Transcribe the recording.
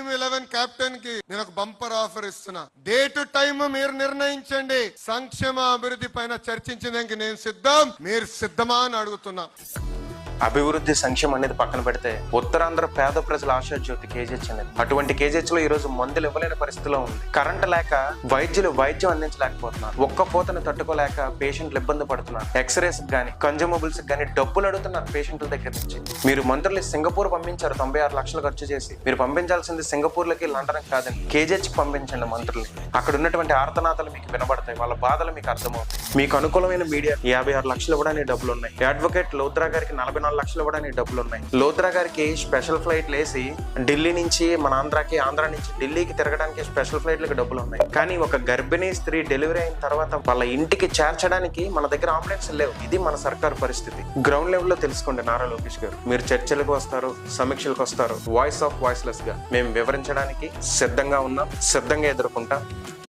11 captain కి నేను ఒక బంపర్ ఆఫర్ ఇస్తున్నా. డేట్ టైం మీరు నిర్ణయించండి. సంక్షేమ అభివృద్ధి పైన చర్చించడానికి నేను సిద్ధం. మీరు సిద్ధమా అని అడుగుతున్నా. అభివృద్ధి సంక్షేమం అనేది పక్కన పెడితే ఉత్తరాంధ్ర పేద ప్రజల ఆశాజ్యోతి కేజీహెచ్ అనేది. అటువంటి కేజీహెచ్ లో ఈ రోజు మందులు ఇవ్వలేని పరిస్థితిలో ఉంది. కరెంట్ లేక వైద్యులు వైద్యం అందించలేకపోతున్నారు. ఒక్క పోతను తట్టుకోలేక పేషెంట్లు ఇబ్బంది పడుతున్నారు. ఎక్స్రేస్ గానీ కన్జ్యూమబుల్స్ గానీ డబ్బులు అడుగుతున్నారు పేషెంట్ల దగ్గర నుంచి. మీరు మంత్రులు సింగపూర్ పంపించారు 96 లక్షలు ఖర్చు చేసి. మీరు పంపించాల్సింది సింగపూర్ లకి లండన్ కాదండి, కేజీహెచ్ పంపించండి మంత్రులు. అక్కడ ఉన్నటువంటి ఆర్తనాదాలు మీకు వినబడతాయి, వాళ్ళ బాధలు మీకు అర్థమవుతాయి. మీకు అనుకూలమైన మీడియా 56 లక్షలు ఇవ్వడానికి డబ్బులు ఉన్నాయి. అడ్వకేట్ లోద్రా గారికి 44 లక్షలు ఇవ్వడానికి డబ్బులు ఉన్నాయి. లోద్రా గారికి స్పెషల్ ఫ్లైట్లు వేసి ఢిల్లీ నుంచి మన ఆంధ్ర నుంచి ఢిల్లీకి తిరగడానికి స్పెషల్ ఫ్లైట్లకు డబ్బులు ఉన్నాయి. కానీ ఒక గర్భిణీ స్త్రీ డెలివరీ అయిన తర్వాత వాళ్ళ ఇంటికి చేర్చడానికి మన దగ్గర అంబులెన్స్ లేవు. ఇది మన సర్కారు పరిస్థితి. గ్రౌండ్ లెవెల్ లో తెలుసుకోండి నారా లోకేష్ గారు. మీరు చర్చలకు వస్తారు, సమీక్షలకు వస్తారు. వాయిస్ ఆఫ్ వాయిస్లెస్ గా మేము వివరించడానికి సిద్ధంగా ఉన్నాం, సిద్ధంగా ఎదుర్కొంటాం.